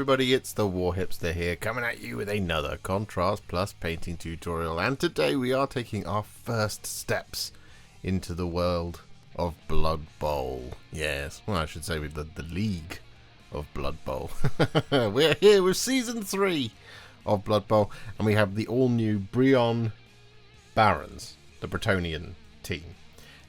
everybody, it's the Warhipster here, coming at you with another Contrast Plus painting tutorial, and today we are taking our first steps into the world of Blood Bowl. Yes, well, I should say with the League of Blood Bowl. We're here with Season 3 of Blood Bowl, and we have the all-new Brionne Barons, the Bretonnian team.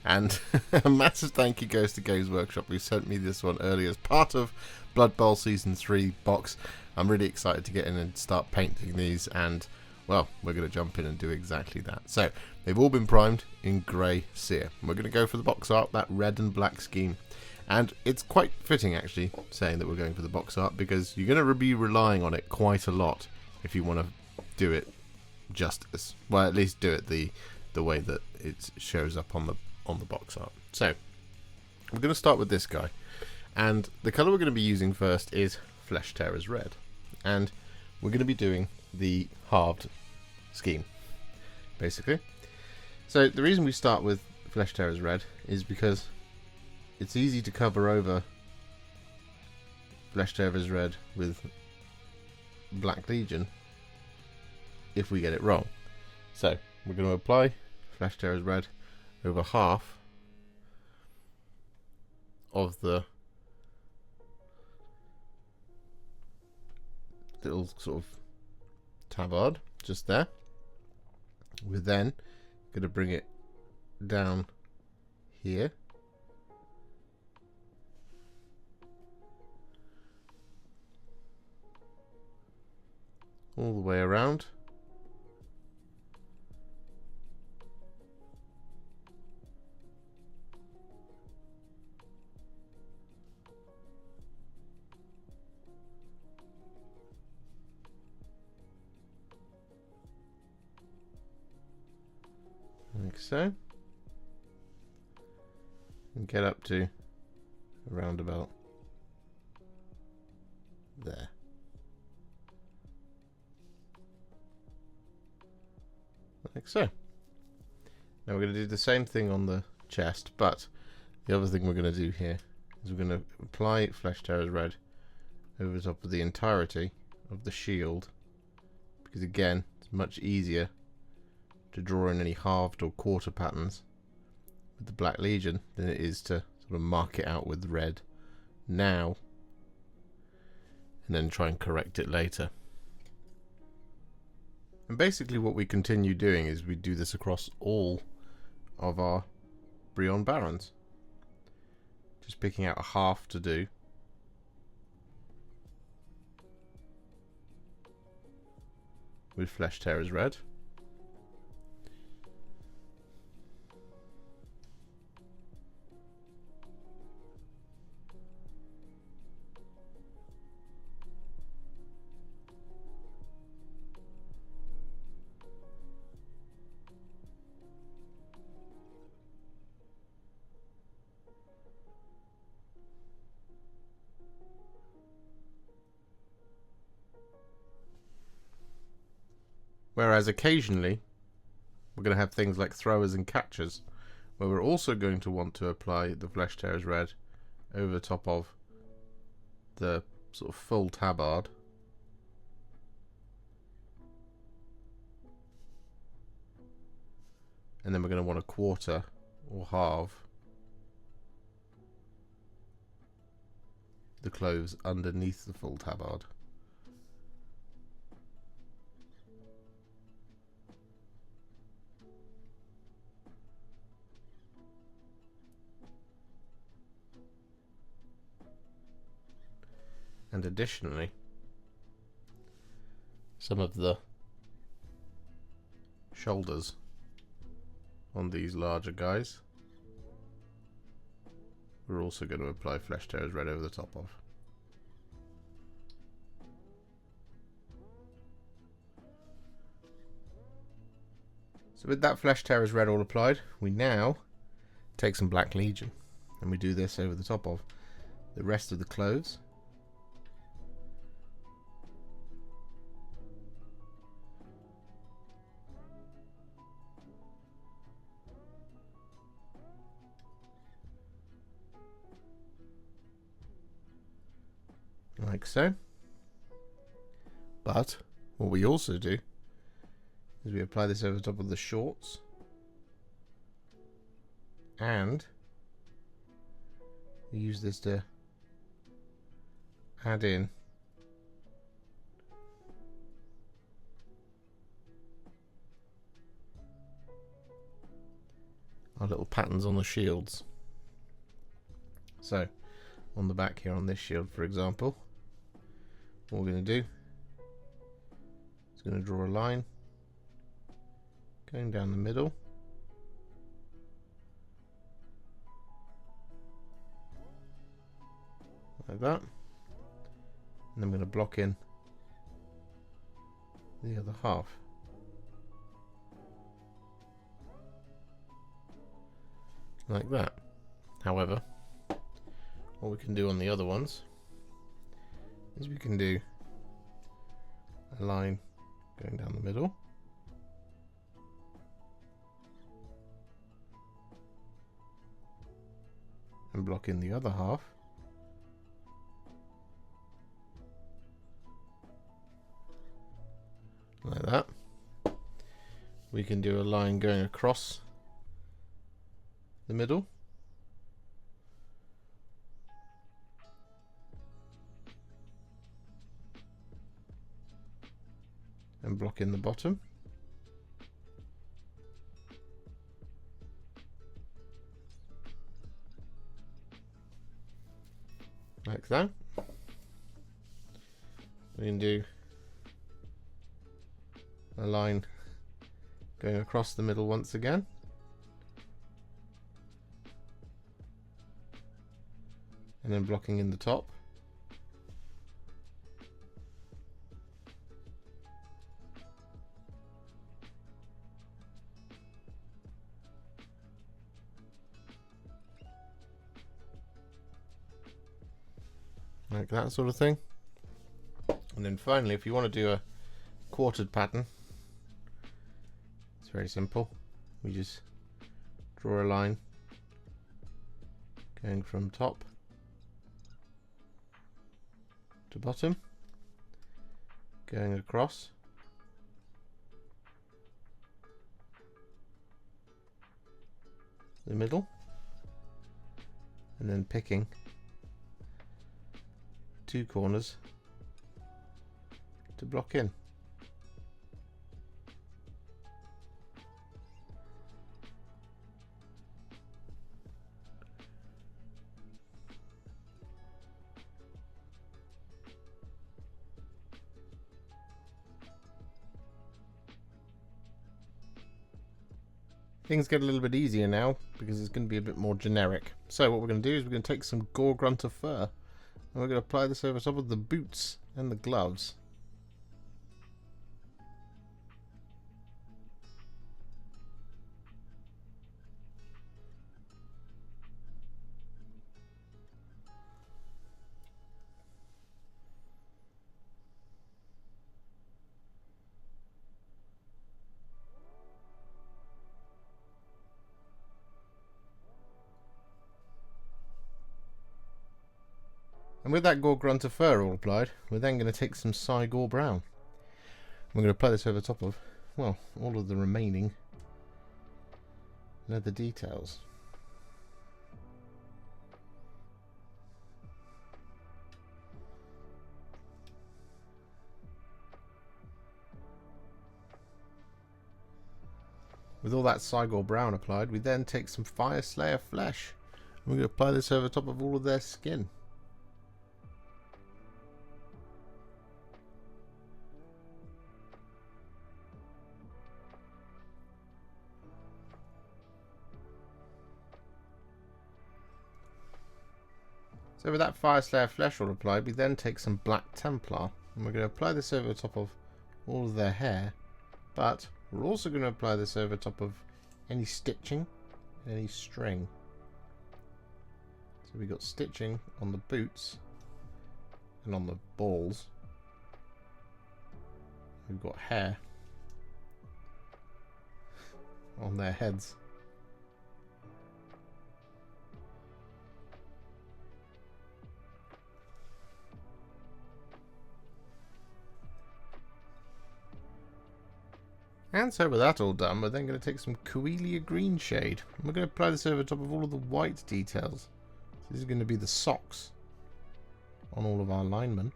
And a massive thank you goes to Games Workshop, who sent me this one earlier as part of Blood Bowl Season 3 box. I'm really excited to get in and start painting these, and, well, we're going to jump in and do exactly that. So, they've all been primed in grey Seer. We're going to go for the box art, that red and black scheme. And it's quite fitting, actually, saying that we're going for the box art, because you're going to be relying on it quite a lot if you want to do it justice. Well, at least do it the way that it shows up on the box art. So we're going to start with this guy, and the colour we're going to be using first is Flesh Tearers Red, and we're going to be doing the halved scheme basically. So the reason we start with Flesh Tearers Red is because it's easy to cover over Flesh Tearers Red with Black Legion if we get it wrong. So we're going to apply Flesh Tearers Red over half of the little sort of tabard just there. We're then going to bring it down here, all the way around, like so, and get up to around about there. Like so. Now we're going to do the same thing on the chest, but the other thing we're going to do here is we're going to apply Flesh Tearers Red over the top of the entirety of the shield, because again, it's much easier to draw in any halved or quarter patterns with the Black Legion than it is to sort of mark it out with red now and then try and correct it later. And basically what we continue doing is we do this across all of our Brionne Barons, just picking out a half to do, with Flesh Tearers Red. Whereas occasionally we're going to have things like throwers and catchers, where we're also going to want to apply the Flesh Tearers Red over the top of the sort of full tabard. And then we're going to want a quarter or halve the clothes underneath the full tabard. And additionally, some of the shoulders on these larger guys we're also going to apply Flesh Tearers Red over the top of. So with that Flesh Tearers Red all applied, we now take some Black Legion and we do this over the top of the rest of the clothes. Like so. But what we also do is we apply this over top of the shorts, and we use this to add in our little patterns on the shields. So on the back here on this shield, for example, what we're going to do is going to draw a line going down the middle, like that, and I'm going to block in the other half. Like that. However, what we can do on the other ones is we can do a line going down the middle, and block in the other half, like that. We can do a line going across the middle, and block in the bottom, like that. We can do a line going across the middle once again, and then blocking in the top, like that sort of thing. And then finally, if you want to do a quartered pattern, it's very simple. We just draw a line going from top to bottom, going across, the middle, and then picking two corners to block in. Things get a little bit easier now because it's going to be a bit more generic. So what we're going to do is we're going to take some Gore-Grunta Fur, and we're going to apply this over top of the boots and the gloves. And with that Gore-Grunta Fur all applied, we're then going to take some Cygor Brown. We're going to apply this over top of, well, all of the remaining leather details. With all that Cygor Brown applied, we then take some Fyreslayer Flesh, and we're going to apply this over top of all of their skin. So with that Fyreslayer Flesh all applied, we then take some Black Templar, and we're going to apply this over the top of all of their hair, but we're also going to apply this over top of any stitching and any string. So we've got stitching on the boots and on the balls. We've got hair on their heads. And so with that all done, we're then going to take some Coelia Greenshade. And we're going to apply this over top of all of the white details. So this is going to be the socks on all of our linemen.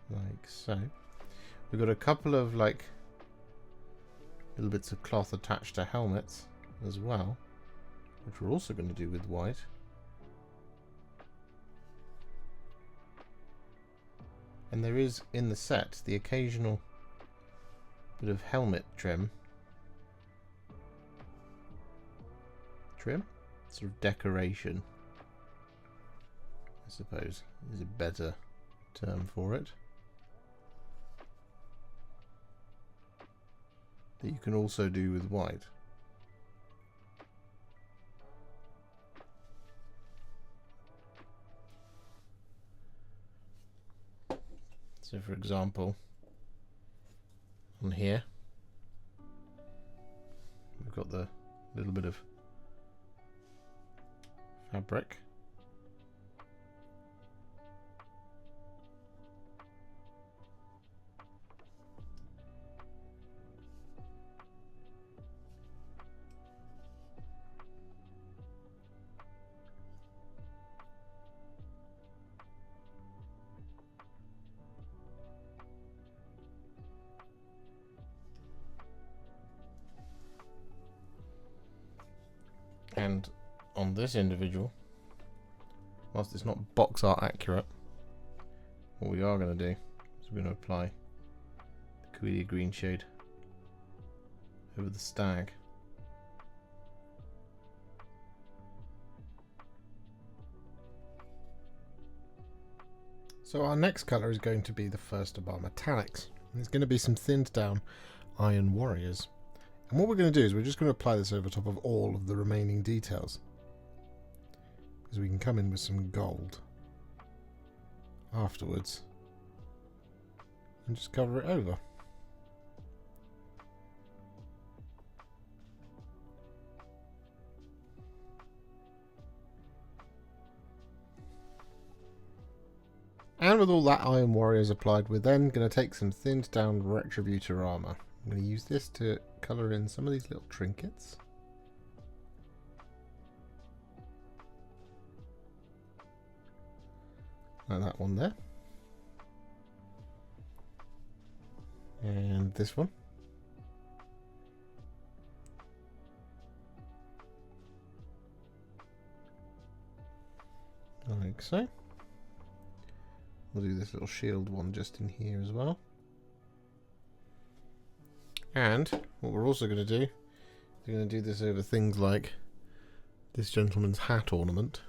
Like so. We've got a couple of like little bits of cloth attached to helmets as well, which we're also going to do with white. And there is in the set the occasional bit of helmet trim, sort of decoration, I suppose is a better term for it, that you can also do with white. So for example, on here we've got the little bit of fabric. And on this individual, whilst it's not box art accurate, what we are going to do is we're going to apply the Coelia Greenshade over the stag. So our next colour is going to be the first of our metallics. And it's going to be some thinned down Iron Warriors. And what we're going to do is we're just going to apply this over top of all of the remaining details, because we can come in with some gold afterwards and just cover it over. And with all that Iron Warriors applied, we're then going to take some thinned down Retributor Armour. I'm going to use this to colour in some of these little trinkets. Like that one there. And this one. Like so. We'll do this little shield one just in here as well. And what we're also going to do, we're going to do this over things like this gentleman's hat ornament.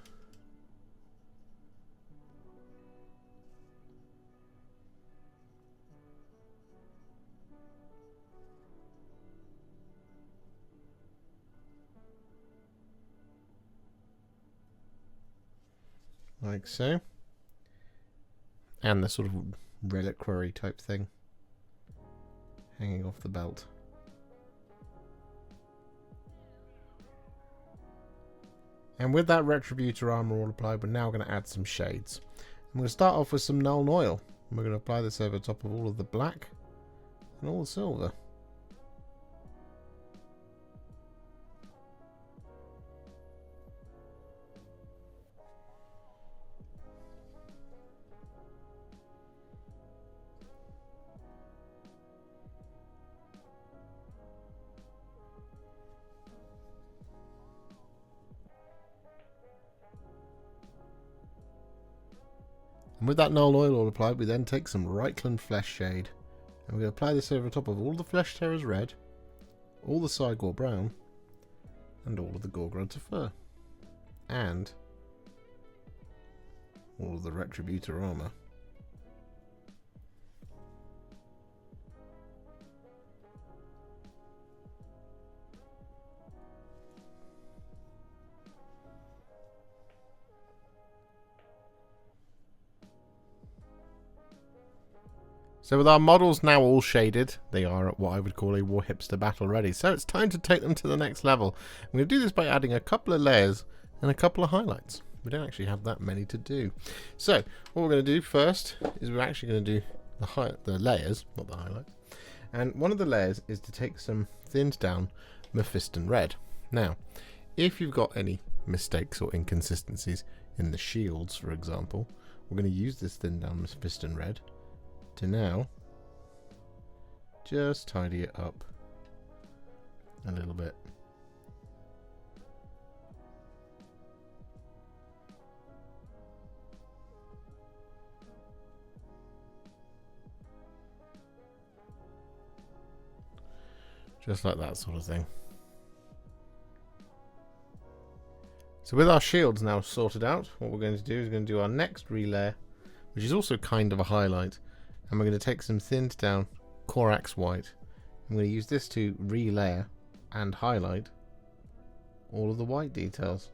Like so. And the sort of reliquary type thing hanging off the belt. And with that Retributor Armour all applied, we're now going to add some shades. I'm going to start off with some Nuln Oil. And we're going to apply this over top of all of the black and all the silver. And with that Nuln Oil all applied, we then take some Reikland Fleshshade. And we're going to apply this over top of all the Flesh Terrors Red, all the Cygor Brown, and all of the Gore-Grunta Fur. And all of the Retributor Armour. So with our models now all shaded, they are at what I would call a Warhipster battle ready. So it's time to take them to the next level. I'm going to do this by adding a couple of layers and a couple of highlights. We don't actually have that many to do. So what we're going to do first is we're actually going to do the layers, not the highlights. And one of the layers is to take some thinned down Mephiston Red. Now, if you've got any mistakes or inconsistencies in the shields, for example, we're going to use this thinned down Mephiston Red to now just tidy it up a little bit. Just like that sort of thing. So with our shields now sorted out, what we're going to do is going to do our next relayer, which is also kind of a highlight. And we're going to take some thinned down Corax White. I'm going to use this to relayer and highlight all of the white details.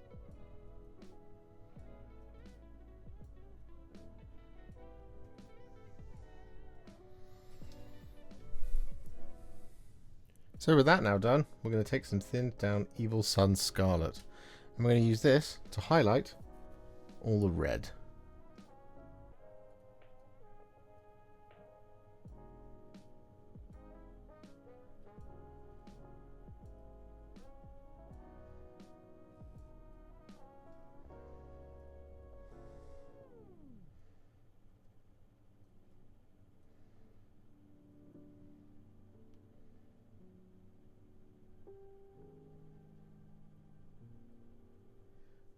So with that now done, we're going to take some thinned down Evil Sunz Scarlet. And we're going to use this to highlight all the red.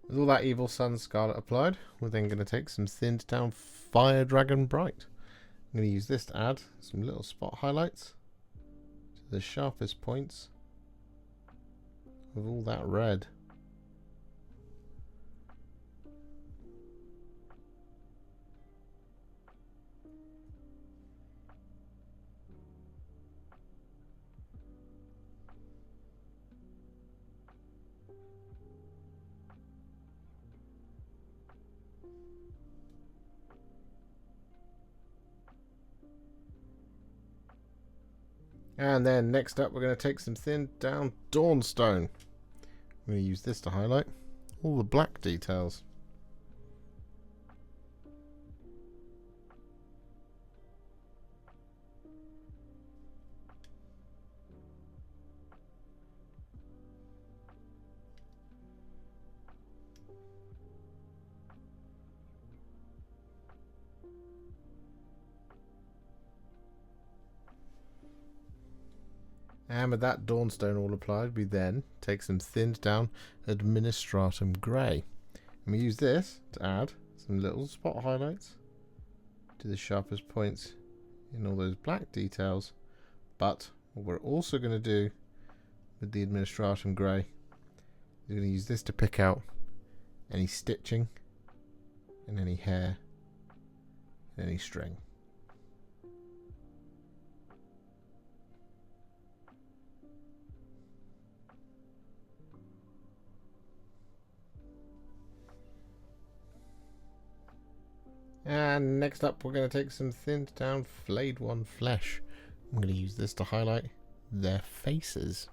With all that Evil Sunz Scarlet applied, we're then going to take some thinned down Fire Dragon Bright. I'm going to use this to add some little spot highlights to the sharpest points of all that red. And then next up, we're going to take some thinned down Dawnstone. I'm going to use this to highlight all the black details. And with that Dawnstone all applied, we then take some thinned down Administratum Grey. And we use this to add some little spot highlights to the sharpest points in all those black details. But what we're also going to do with the Administratum Grey is we're going to use this to pick out any stitching and any hair and any string. And next up, we're going to take some thinned down Flayed One Flesh. I'm going to use this to highlight their faces.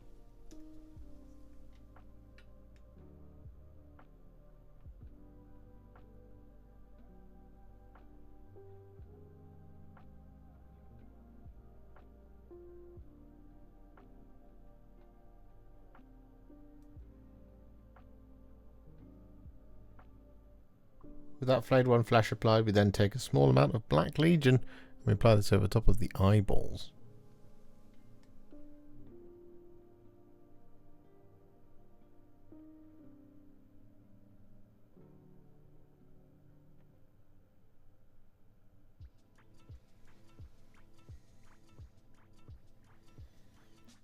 With that Flayed One Flesh applied, we then take a small amount of Black Legion and we apply this over top of the eyeballs.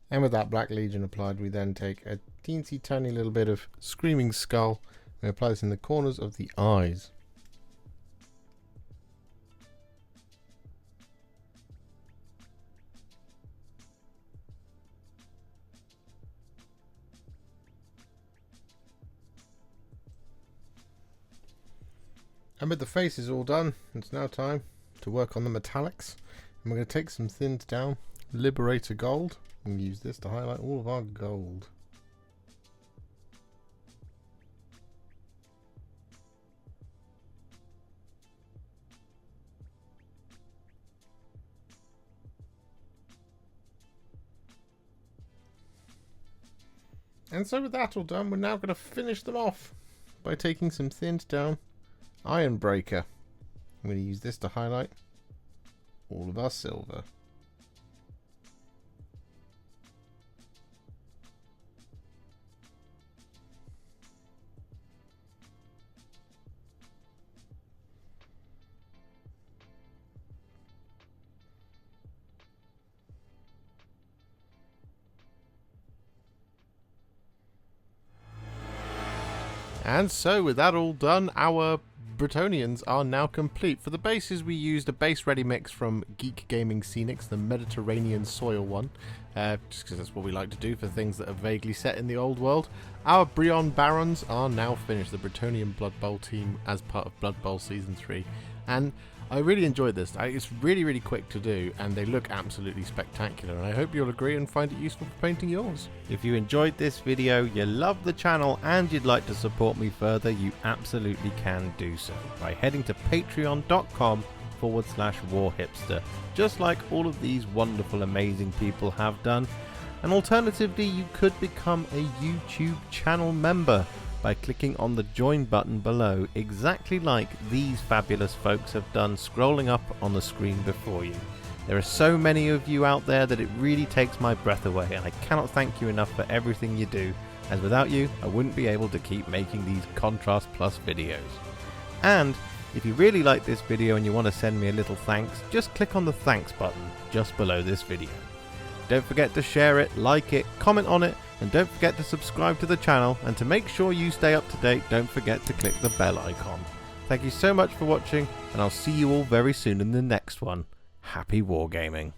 And with that Black Legion applied, we then take a teensy tiny little bit of Screaming Skull and we apply this in the corners of the eyes. And with the faces all done, it's now time to work on the metallics. And we're going to take some thinned down Liberator Gold and use this to highlight all of our gold. And so with that all done, we're now going to finish them off by taking some thinned down Ironbreaker. I'm going to use this to highlight all of our silver. And so with that all done, our Bretonnians are now complete. For the bases we used a base ready mix from Geek Gaming Scenics, the Mediterranean soil one, just because that's what we like to do for things that are vaguely set in the old world. Our Brionne Barons are now finished, the Bretonnian Blood Bowl team as part of Blood Bowl Season 3. And I really enjoyed this. It's really quick to do, and they look absolutely spectacular, and I hope you'll agree and find it useful for painting yours. If you enjoyed this video, you love the channel, and you'd like to support me further, you absolutely can do so by heading to patreon.com/warhipster, just like all of these wonderful, amazing people have done. And alternatively, you could become a YouTube channel member by clicking on the join button below, exactly like these fabulous folks have done, scrolling up on the screen before you. There are so many of you out there that it really takes my breath away, and I cannot thank you enough for everything you do, as without you I wouldn't be able to keep making these Contrast Plus videos. And if you really like this video and you want to send me a little thanks, just click on the thanks button just below this video. Don't forget to share it, like it, comment on it, and don't forget to subscribe to the channel, and to make sure you stay up to date, don't forget to click the bell icon. Thank you so much for watching, and I'll see you all very soon in the next one. Happy wargaming.